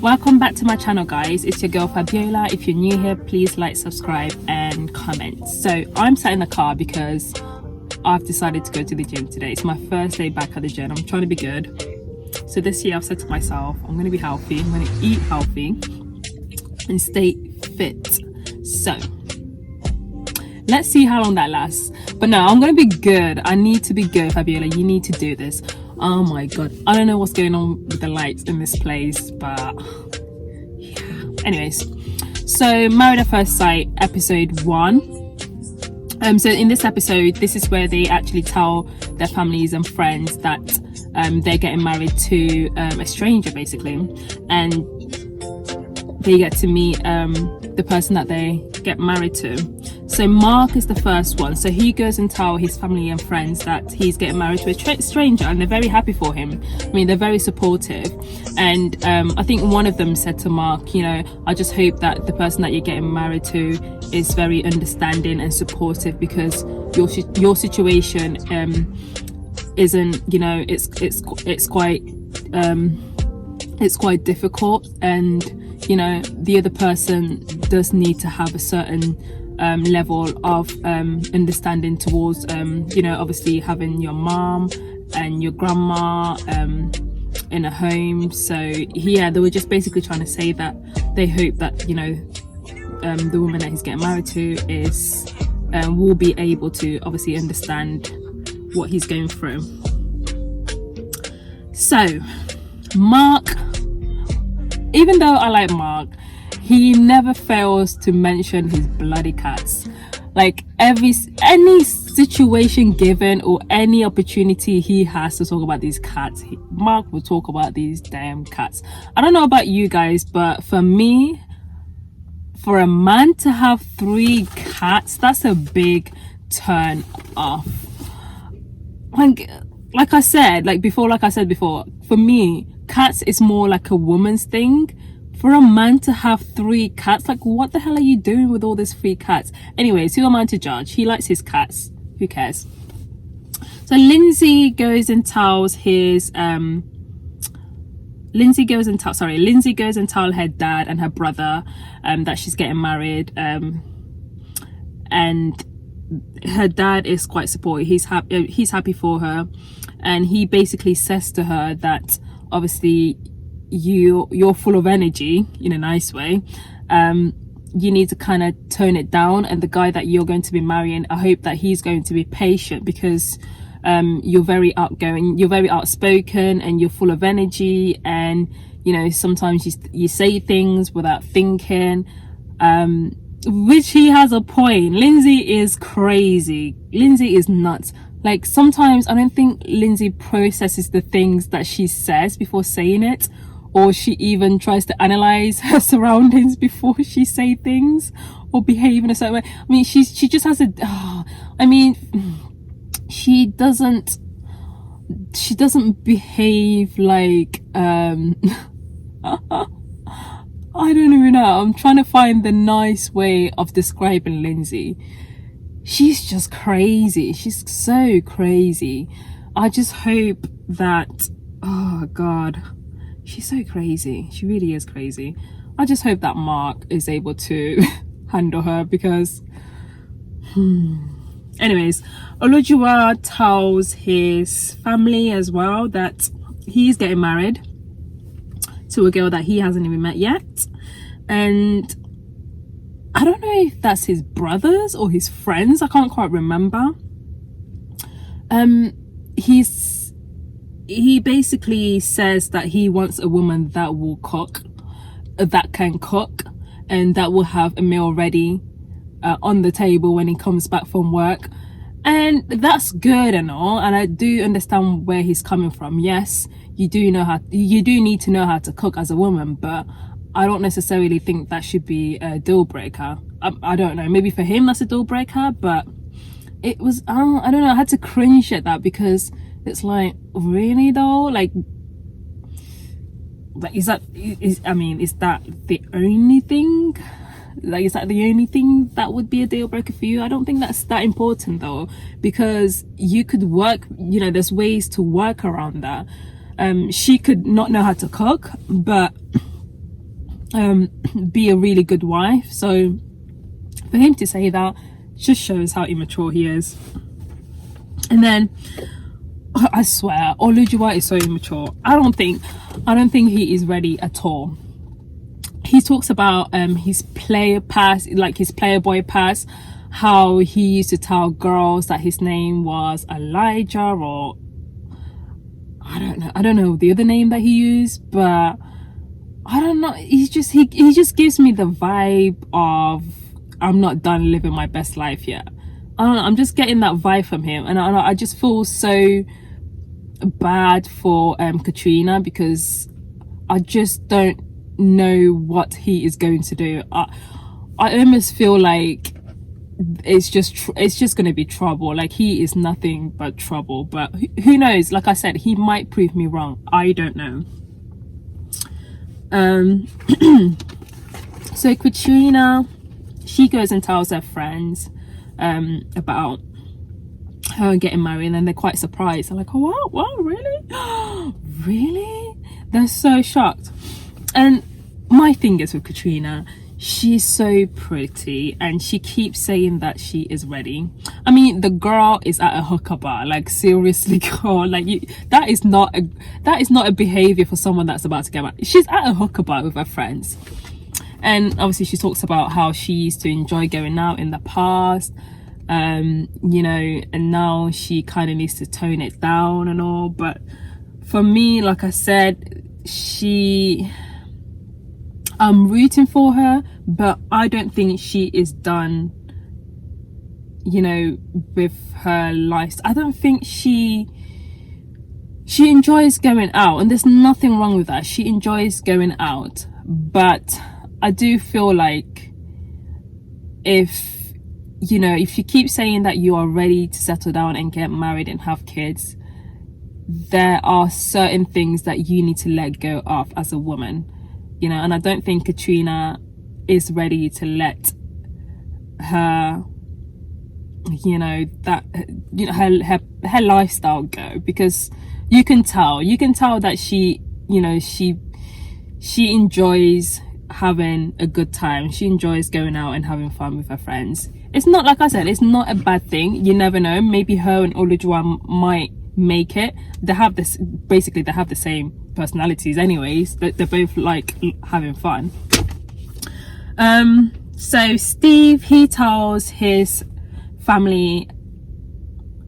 Welcome back to my channel, guys. It's your girl Fabiola. If you're new here, please like, subscribe and comment. So I'm sat in the car because I've decided to go to the gym today. It's my first day back at the gym. I'm trying to be good. So this year I've said to myself, I'm going to be healthy, I'm going to eat healthy and stay fit. So let's see how long that lasts. But no, I'm going to be good. I need to be good, Fabiola. You need to do this. Oh my god, I don't know what's going on with the lights in this place, but yeah. Anyways, so Married at First Sight episode 1. So in this episode, this is where they actually tell their families and friends that they're getting married to a stranger, basically, and they get to meet the person that they get married to. So Mark is the first one. So he goes and tells his family and friends that he's getting married to a stranger, and they're very happy for him. I mean, they're very supportive. And I think one of them said to Mark, you know, I just hope that the person that you're getting married to is very understanding and supportive, because your situation isn't, you know, it's quite difficult, and you know, the other person does need to have a certain level of understanding towards you know, obviously having your mom and your grandma in a home. So yeah, they were just basically trying to say that they hope that, you know, the woman that he's getting married to is will be able to obviously understand what he's going through. So Mark, even though I like Mark, he never fails to mention his bloody cats. Like any situation given or any opportunity he has to talk about these cats, Mark will talk about these damn cats. I don't know about you guys, but for me, for a man to have 3 cats, that's a big turn off. Like I said before, for me, cats is more like a woman's thing. For a man to have 3 cats, like what the hell are you doing with all these 3 cats? Anyways, who am I to judge? He likes his cats. Who cares? So Lindsay goes and tells his Lindsay goes and tells her dad and her brother that she's getting married, and her dad is quite supportive. He's happy for her, and he basically says to her that obviously you're full of energy in a nice way. You need to kind of tone it down, and the guy that you're going to be marrying, I hope that he's going to be patient, because you're very outgoing, you're very outspoken, and you're full of energy, and you know, sometimes you say things without thinking, which he has a point. Lindsay is crazy. Lindsay is nuts. Like sometimes I don't think Lindsay processes the things that she says before saying it, or she even tries to analyze her surroundings before she say things or behave in a certain way. I mean, she just has she doesn't behave like I don't even know. I'm trying to find the nice way of describing Lindsay. She's just crazy. She's so crazy. I just hope that, oh god, she's so crazy. She really is crazy. I just hope that Mark is able to handle her, because anyways, Olujuwa tells his family as well that he's getting married to a girl that he hasn't even met yet, and I don't know if that's his brothers or his friends. I can't quite remember. He basically says that he wants a woman that will cook, that can cook, and that will have a meal ready on the table when he comes back from work. And that's good and all, and I do understand where he's coming from. Yes, you do need to know how to cook as a woman, but I don't necessarily think that should be a deal breaker. I don't know, maybe for him that's a deal breaker, but it was, I don't know, I had to cringe at that, because it's like, really though? Like is that the only thing? Like, is that the only thing that would be a deal breaker for you? I don't think that's that important though, because you could work, you know, there's ways to work around that. She could not know how to cook, but be a really good wife. So for him to say that just shows how immature he is. And then I swear Olujuwa is so immature. I don't think he is ready at all. He talks about his player past, like his playboy past, how he used to tell girls that his name was Elijah, or I don't know the other name that he used, but I don't know, he just gives me the vibe of I'm not done living my best life yet. I don't know, I'm just getting that vibe from him, and I just feel so bad for Katrina, because I just don't know what he is going to do. I almost feel like it's just going to be trouble. Like, he is nothing but trouble, but who knows? Like I said, he might prove me wrong. I don't know. So Katrina, she goes and tells her friends about her getting married, and they're quite surprised. They're like, oh wow, really? Really? They're so shocked. And my thing is with Katrina, she's so pretty and she keeps saying that she is ready. I mean, the girl is at a hooker bar. Like, seriously, girl, like, that is not a behavior for someone that's about to get married. She's at a hooker bar with her friends, and obviously she talks about how she used to enjoy going out in the past, you know, and now she kind of needs to tone it down and all. But for me, like I said, I'm rooting for her, but I don't think she is done, you know, with her life. I don't think she enjoys going out, and there's nothing wrong with that. She enjoys going out, but I do feel like if you keep saying that you are ready to settle down and get married and have kids, there are certain things that you need to let go of as a woman, you know. And I don't think Katrina is ready to let her, you know, that, you know, her lifestyle go, because you can tell that she, you know, she enjoys having a good time. She enjoys going out and having fun with her friends. It's not, like I said, it's not a bad thing. You never know, maybe her and Olujuwa might make it. They have the same personalities anyways. They're both like having fun. So Steve, he tells his family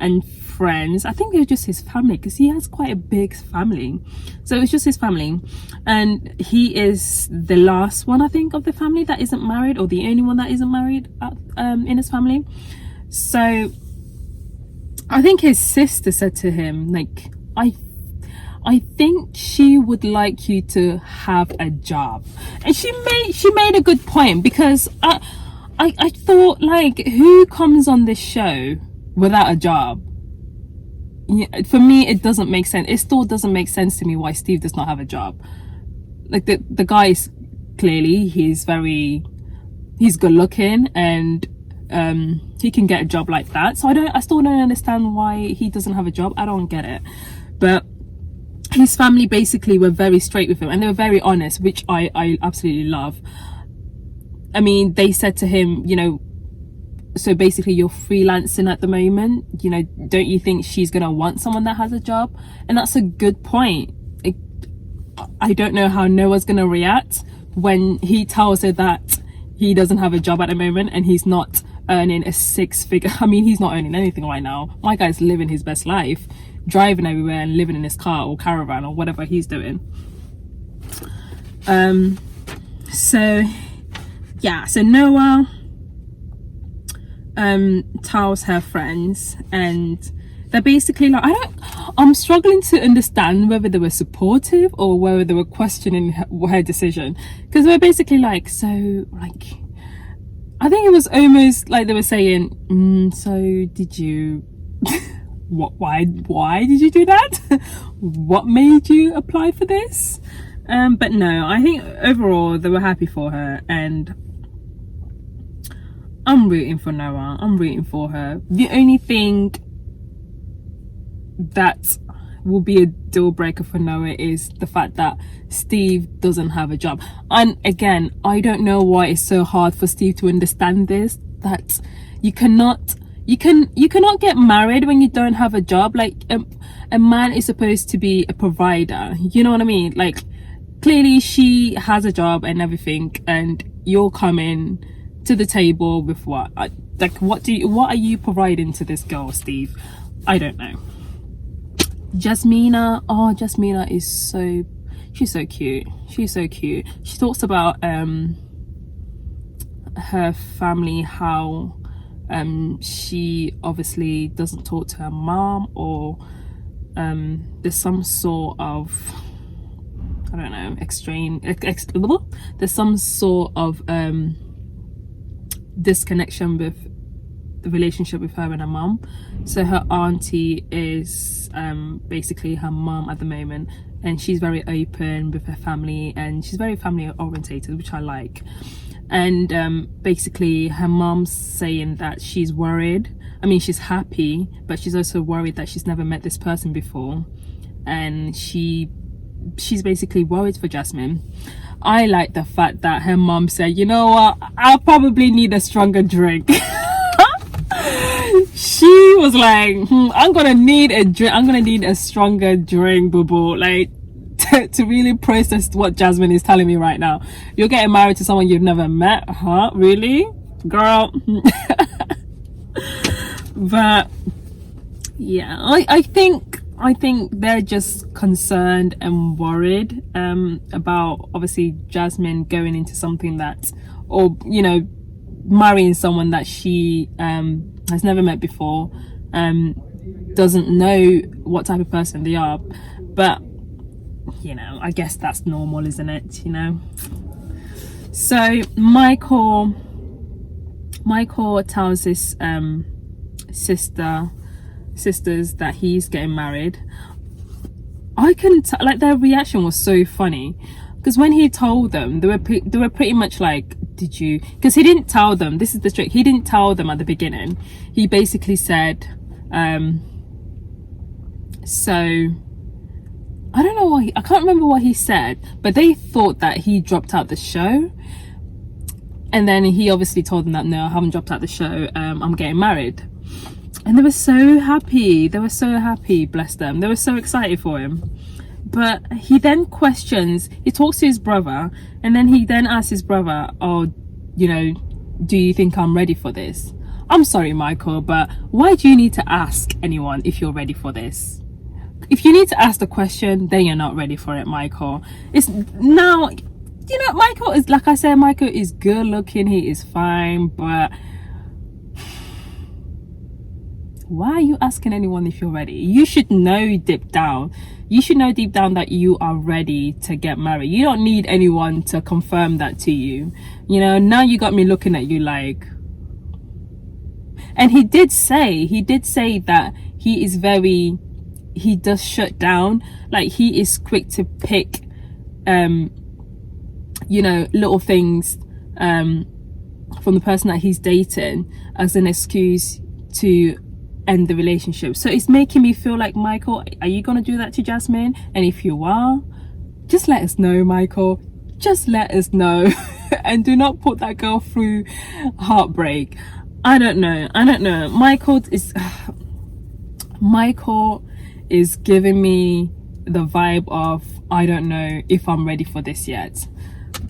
and friends, I think it was just his family, because he has quite a big family, so it's just his family, and he is the last one, I think, of the family that isn't married, or the only one that isn't married in his family. So I think his sister said to him, like, I think she would like you to have a job. And she made a good point, because I thought, like, who comes on this show without a job? Yeah, for me, it doesn't make sense. It still doesn't make sense to me why Steve does not have a job. Like, the guy is clearly, he's good looking, and he can get a job like that. So I still don't understand why he doesn't have a job. I don't get it. But his family basically were very straight with him, and they were very honest, which I absolutely love. I mean, they said to him, you know, so basically you're freelancing at the moment, you know, don't you think she's gonna want someone that has a job? And that's a good point. I don't know how Noah's gonna react when he tells her that he doesn't have a job at the moment and he's not earning a six-figure. I mean, he's not earning anything right now. My guy's living his best life, driving everywhere and living in his car or caravan or whatever he's doing. So Noah tells her friends, and they're basically like, I'm struggling to understand whether they were supportive or whether they were questioning her decision, because they're basically like, so, like, I think it was almost like they were saying, so did you why did you do that? What made you apply for this? But no, I think overall they were happy for her, and I'm rooting for Noah. I'm rooting for her. The only thing that will be a deal breaker for Noah is the fact that Steve doesn't have a job. And again, I don't know why it's so hard for Steve to understand this, that you cannot get married when you don't have a job. Like a man is supposed to be a provider, you know what I mean? Like clearly she has a job and everything, and you're coming to the table with what? Like what are you providing to this girl, Steve? I don't know. Jasmina, oh, Jasmina is she's so cute. She's so cute. She talks about her family, how she obviously doesn't talk to her mom, or there's some sort of, I don't know, there's some sort of disconnection with the relationship with her and her mom. So her auntie is basically her mom at the moment, and she's very open with her family, and she's very family orientated, which I like. And basically her mom's saying that she's worried. I mean, she's happy, but she's also worried that she's never met this person before, and she's basically worried for Jasmine. I like the fact that her mom said, you know what, I'll probably need a stronger drink. She was like, I'm gonna need a drink. I'm gonna need a stronger drink, boo boo. Like to really process what Jasmine is telling me right now. You're getting married to someone you've never met, huh? Really, girl? But yeah, I think they're just concerned and worried about obviously Jasmine going into something that, or you know, marrying someone that she has never met before, doesn't know what type of person they are. But you know, I guess that's normal, isn't it? You know. So Michael tells his sisters that he's getting married. I couldn't tell, like their reaction was so funny, because when he told them, they were pretty much like, did you? Because he didn't tell them. This is the trick. He didn't tell them at the beginning. He basically said, so I don't know I can't remember what he said, but they thought that he dropped out the show. And then he obviously told them that, no, I haven't dropped out the show. I'm getting married. And they were so happy. They were so happy, bless them. They were so excited for him. But he then questions, he talks to his brother, and then he then asks his brother, oh, you know, do you think I'm ready for this? I'm sorry, Michael, but why do you need to ask anyone if you're ready for this? If you need to ask the question, then you're not ready for it, Michael. It's now, you know, Michael is, like I said, Michael is good looking, he is fine, but why are you asking anyone if you're ready? You should know deep down. You should know deep down that you are ready to get married. You don't need anyone to confirm that to you. You know, now you got me looking at you like. And he did say that he does shut down. Like he is quick to pick, you know, little things from the person that he's dating as an excuse to end the relationship. So it's making me feel like, Michael, are you gonna do that to Jasmine? And if you are, just let us know, Michael. Just let us know. And do not put that girl through heartbreak. I don't know. Michael is giving me the vibe of, I don't know if I'm ready for this yet.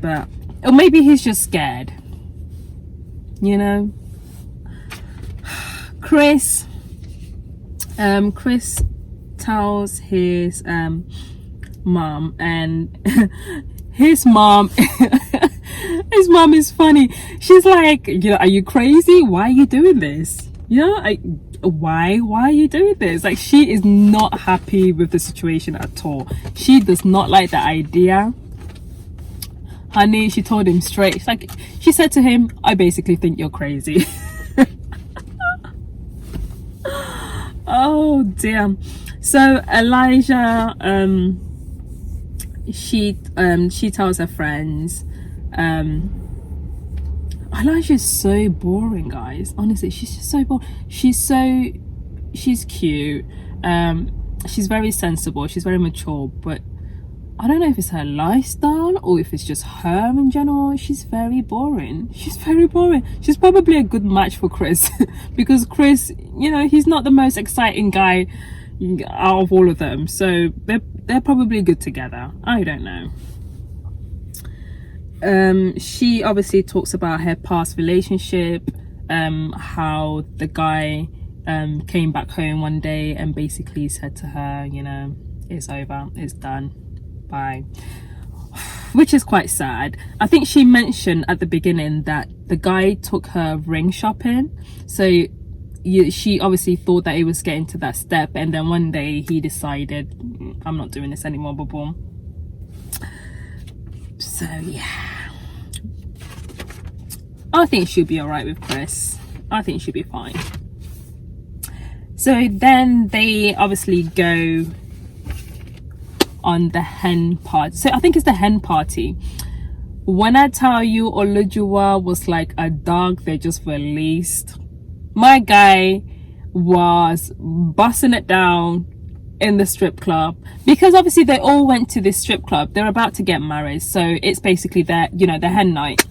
But or maybe he's just scared, you know. Chris tells his mom, and his mom is funny. She's like, you know, are you crazy? Why are you doing this? You know, why are you doing this? Like, she is not happy with the situation at all. She does not like the idea. Honey, she told him straight. Like, she said to him, I basically think you're crazy. Oh dear. So Elijah, she tells her friends, Elijah is so boring, guys. Honestly, she's just so boring. She's cute. she's very sensible, she's very mature, but I don't know if it's her lifestyle or if it's just her in general. She's very boring. She's very boring. She's probably a good match for Chris because Chris, you know, he's not the most exciting guy out of all of them. So they're probably good together. I don't know. She obviously talks about her past relationship, how the guy came back home one day and basically said to her, you know, it's over, it's done, bye, which is quite sad. I think she mentioned at the beginning that the guy took her ring shopping, so she obviously thought that it was getting to that step, and then one day he decided, I'm not doing this anymore, boom. So yeah, I think she'll be all right with Chris. I think she'll be fine. So then they obviously go on the hen party. So I think it's the hen party. When I tell you Olujuwa was like a dog they just released, my guy was busting it down in the strip club, because obviously they all went to this strip club. They're about to get married, so it's basically their, you know, the hen night.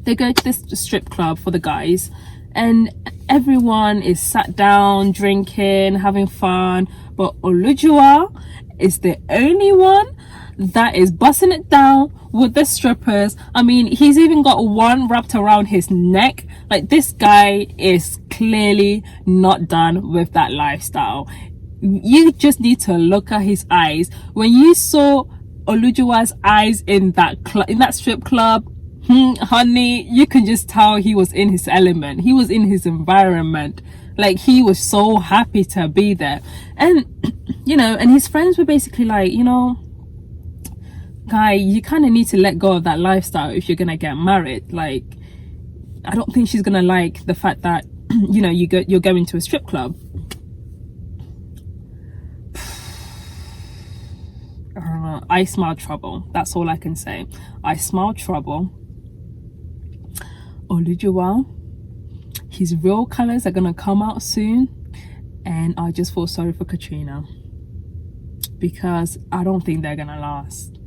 They go to this strip club for the guys, and everyone is sat down drinking, having fun, but Olujuwa is the only one that is busting it down with the strippers. I mean, he's even got one wrapped around his neck. Like, this guy is clearly not done with that lifestyle. You just need to look at his eyes. When you saw Olujuwa's eyes in that strip club, honey, you can just tell he was in his element. He was in his environment. Like, he was so happy to be there. And you know, and his friends were basically like, you know, guy, you kind of need to let go of that lifestyle if you're gonna get married. Like, I don't think she's gonna like the fact that you know, you're going to a strip club. I don't know. I smell trouble. That's all I can say. I smell trouble. Olujuwa, his real colors are gonna come out soon, and I just feel sorry for Katrina, because I don't think they're gonna last.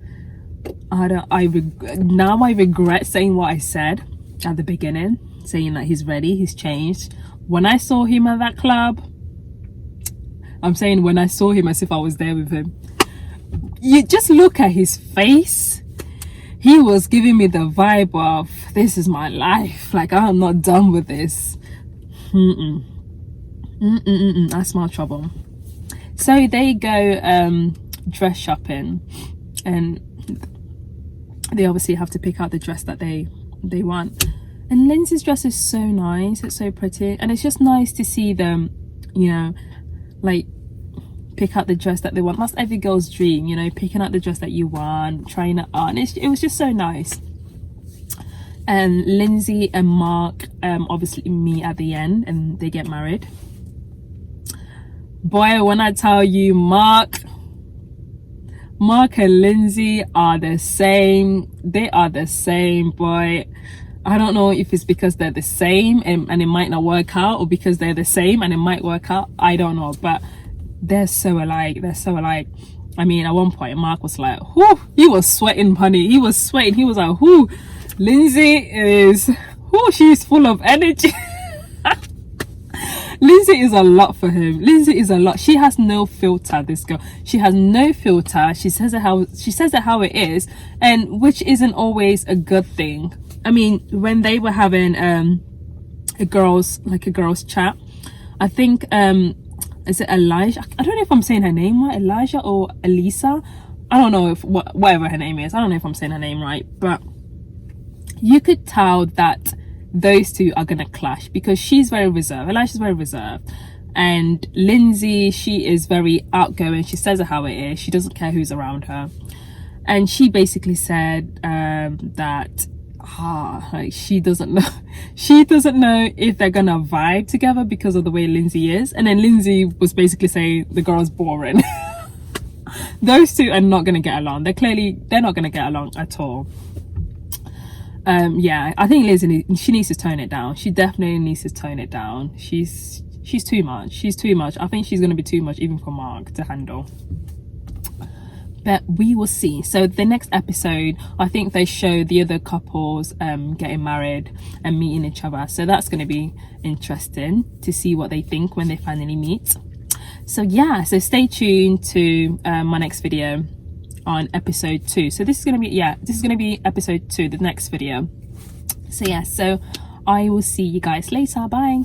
Now I regret saying what I said at the beginning, saying that he's ready, he's changed. When I saw him at that club, I'm saying when I saw him as if I was there with him, you just look at his face. He was giving me the vibe of, this is my life, like, I'm not done with this. I smell trouble. So they go dress shopping, and they obviously have to pick out the dress that they want. And Lindsay's dress is so nice, it's so pretty, and it's just nice to see them, you know, like, pick out the dress that they want. That's every girl's dream, you know, picking out the dress that you want, trying it on. It was just so nice. And Lindsay and Mark obviously meet at the end, and they get married. Boy, when I tell you, Mark and Lindsay are the same. They are the same, boy. I don't know if it's because they're the same and it might not work out, or because they're the same and it might work out. I don't know, but they're so alike. They're so alike. I mean, at one point Mark was like, whoo, he was sweating, honey. He was sweating. He was like, whoo, Lindsay is, whoo, she's full of energy. Lindsay is a lot for him. Lindsay is a lot. She has no filter, this girl. She has no filter. She says it how it is, and which isn't always a good thing. I mean, when they were having a girls chat, I think is it Elijah? I don't know if I'm saying her name right, Elijah or Elisa. I don't know if whatever her name is. I don't know if I'm saying her name right, but you could tell that those two are gonna clash, because she's very reserved. Elijah's very reserved, and Lindsay, she is very outgoing. She says it how it is. She doesn't care who's around her, and she basically said that like, she doesn't know if they're gonna vibe together because of the way Lindsay is. And then Lindsay was basically saying the girl's boring. Those two are not gonna get along. They're not gonna get along at all. Yeah, I think Lindsay, she needs to tone it down. She definitely needs to tone it down. she's too much. She's too much. I think she's going to be too much even for Mark to handle. But we will see. So the next episode, I think they show the other couples getting married and meeting each other. So that's going to be interesting to see what they think when they finally meet. So yeah, so stay tuned to my next video on episode 2. So this is going to be, yeah, this is going to be episode 2, the next video. So yeah, so I will see you guys later. Bye.